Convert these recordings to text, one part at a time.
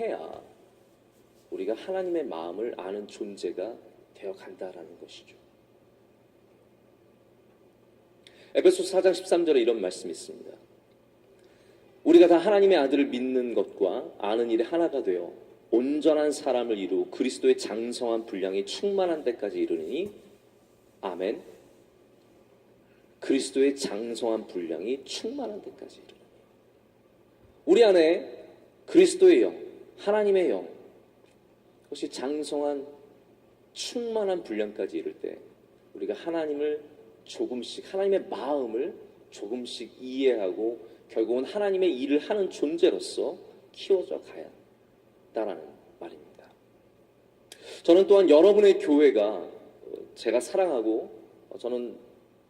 해야 우리가 하나님의 마음을 아는 존재가 되어간다라는 것이죠. 에베소서 4장 13절에 이런 말씀이 있습니다. 우리가 다 하나님의 아들을 믿는 것과 아는 일에 하나가 되어 온전한 사람을 이루고 그리스도의 장성한 분량이 충만한 데까지 이르니 아멘. 그리스도의 장성한 분량이 충만한 데까지 이르니 우리 안에 그리스도의 영, 하나님의 영, 혹시 장성한 충만한 분량까지 이를 때 우리가 하나님을 조금씩, 하나님의 마음을 조금씩 이해하고 결국은 하나님의 일을 하는 존재로서 키워져 가야 한다라는 말입니다. 저는 또한 여러분의 교회가 제가 사랑하고 저는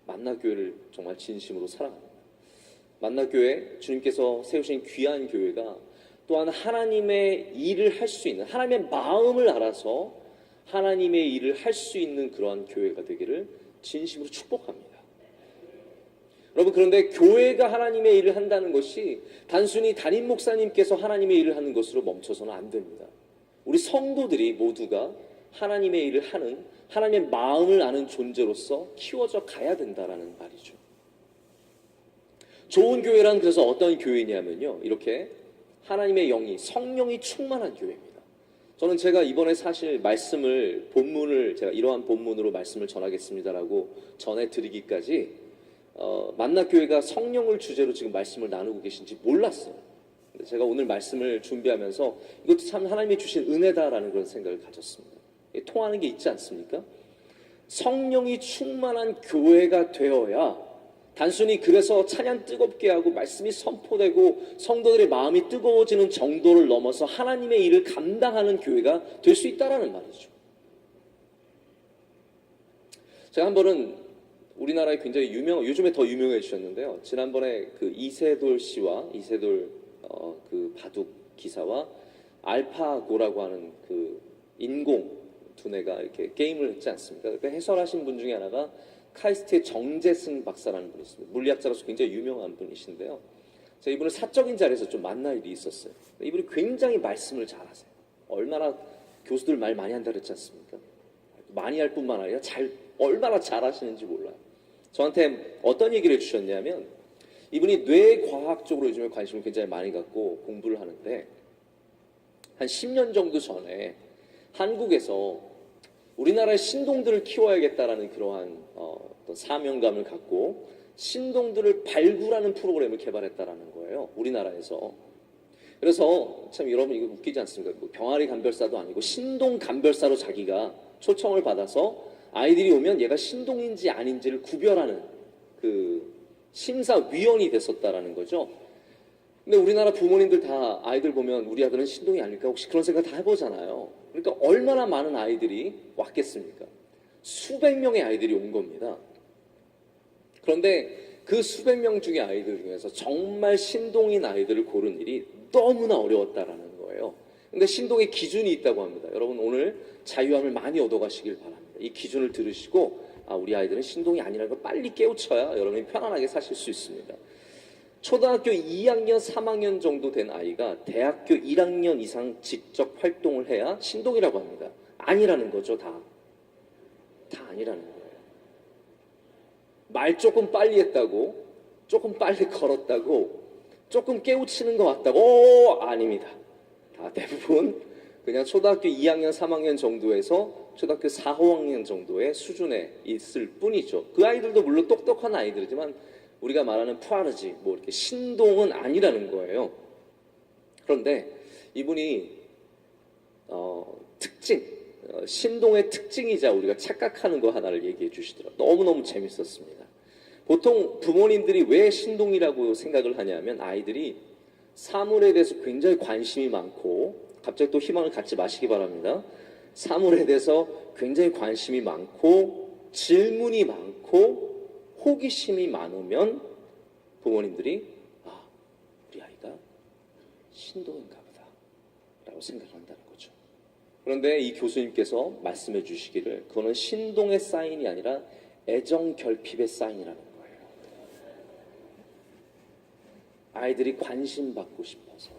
만나교회를 정말 진심으로 사랑합니다. 만나교회, 주님께서 세우신 귀한 교회가 또한 하나님의 일을 할 수 있는, 하나님의 마음을 알아서 하나님의 일을 할 수 있는 그러한 교회가 되기를 진심으로 축복합니다. 여러분, 그런데 교회가 하나님의 일을 한다는 것이 단순히 담임 목사님께서 하나님의 일을 하는 것으로 멈춰서는 안 됩니다. 우리 성도들이 모두가 하나님의 일을 하는, 하나님의 마음을 아는 존재로서 키워져 가야 된다라는 말이죠. 좋은 교회란 그래서 어떤 교회냐면요, 이렇게 하나님의 영이, 성령이 충만한 교회입니다. 저는 제가 이번에 사실 말씀을, 본문을 제가 이러한 본문으로 말씀을 전하겠습니다라고 전해드리기까지 만나교회가 성령을 주제로 지금 말씀을 나누고 계신지 몰랐어요. 근데 제가 오늘 말씀을 준비하면서 이것도 참 하나님이 주신 은혜다라는 그런 생각을 가졌습니다. 통하는 게 있지 않습니까? 성령이 충만한 교회가 되어야 단순히 그래서 찬양 뜨겁게 하고 말씀이 선포되고 성도들의 마음이 뜨거워지는 정도를 넘어서 하나님의 일을 감당하는 교회가 될 수 있다라는 말이죠. 제가 한 번은 우리나라에 굉장히 요즘에 더 유명해지셨는데요. 지난번에 그 이세돌 씨와 이세돌 그 바둑 기사와 알파고라고 하는 그 인공 두뇌가 이렇게 게임을 했지 않습니까? 그 해설하신 분 중에 하나가 카이스트의 정재승 박사라는 분이 있습니다. 물리학자로서 굉장히 유명한 분이신데요. 제가 이분을 사적인 자리에서 좀 만날 일이 있었어요. 이분이 굉장히 말씀을 잘하세요. 얼마나 교수들 말 많이 한다 그랬지 않습니까? 많이 할 뿐만 아니라 얼마나 잘하시는지 몰라요. 저한테 어떤 얘기를 해주셨냐면 이분이 뇌과학 쪽으로 요즘에 관심을 굉장히 많이 갖고 공부를 하는데 한 10년 정도 전에 한국에서 우리나라의 신동들을 키워야겠다라는 그러한 어떤 사명감을 갖고 신동들을 발굴하는 프로그램을 개발했다라는 거예요. 우리나라에서. 그래서 참 여러분 이거 웃기지 않습니까? 뭐 병아리 감별사도 아니고 신동 감별사로 자기가 초청을 받아서 아이들이 오면 얘가 신동인지 아닌지를 구별하는 그 심사위원이 됐었다라는 거죠. 근데 우리나라 부모님들 다 아이들 보면 우리 아들은 신동이 아닐까 혹시 그런 생각 다 해보잖아요. 그러니까 얼마나 많은 아이들이 왔겠습니까? 수백 명의 아이들이 온 겁니다. 그런데 그 수백 명 중의 아이들 중에서 정말 신동인 아이들을 고른 일이 너무나 어려웠다라는 거예요. 근데 신동의 기준이 있다고 합니다. 여러분 오늘 자유함을 많이 얻어가시길 바랍니다. 이 기준을 들으시고 우리 아이들은 신동이 아니라는 걸 빨리 깨우쳐야 여러분이 편안하게 사실 수 있습니다. 초등학교 2학년, 3학년 정도 된 아이가 대학교 1학년 이상 직접 활동을 해야 신동이라고 합니다. 아니라는 거죠, 다 아니라는 거예요. 말 조금 빨리 했다고, 조금 빨리 걸었다고, 조금 깨우치는 것 같다고, 아닙니다. 다 대부분 그냥 초등학교 2학년, 3학년 정도에서 초등학교 4, 5학년 정도의 수준에 있을 뿐이죠. 그 아이들도 물론 똑똑한 아이들이지만 우리가 말하는 푸아르지, 뭐 이렇게 신동은 아니라는 거예요. 그런데 이분이 신동의 특징이자 우리가 착각하는 거 하나를 얘기해 주시더라고요. 너무너무 재밌었습니다. 보통 부모님들이 왜 신동이라고 생각을 하냐면 아이들이 사물에 대해서 굉장히 관심이 많고 갑자기 또 희망을 갖지 마시기 바랍니다. 사물에 대해서 굉장히 관심이 많고 질문이 많고 호기심이 많으면 부모님들이 우리 아이가 신동인가 보다 라고 생각한다는 거죠. 그런데 이 교수님께서 말씀해 주시기를 그거는 신동의 사인이 아니라 애정 결핍의 사인이라는 거예요. 아이들이 관심 받고 싶어서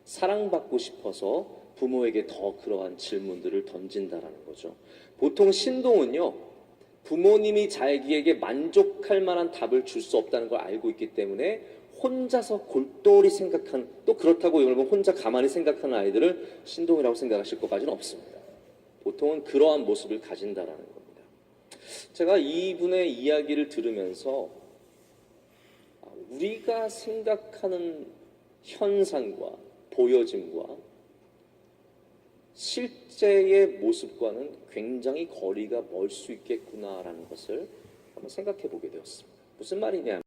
사랑받고 싶어서 부모에게 더 그러한 질문들을 던진다라는 거죠. 보통 신동은요, 부모님이 자기에게 만족할 만한 답을 줄 수 없다는 걸 알고 있기 때문에 혼자서 골똘히 생각한, 또 그렇다고 여러분 혼자 가만히 생각하는 아이들을 신동이라고 생각하실 것까지는 없습니다. 보통은 그러한 모습을 가진다라는 겁니다. 제가 이분의 이야기를 들으면서 우리가 생각하는 현상과 보여짐과 실제의 모습과는 굉장히 거리가 멀 수 있겠구나라는 것을 한번 생각해 보게 되었습니다. 무슨 말이냐?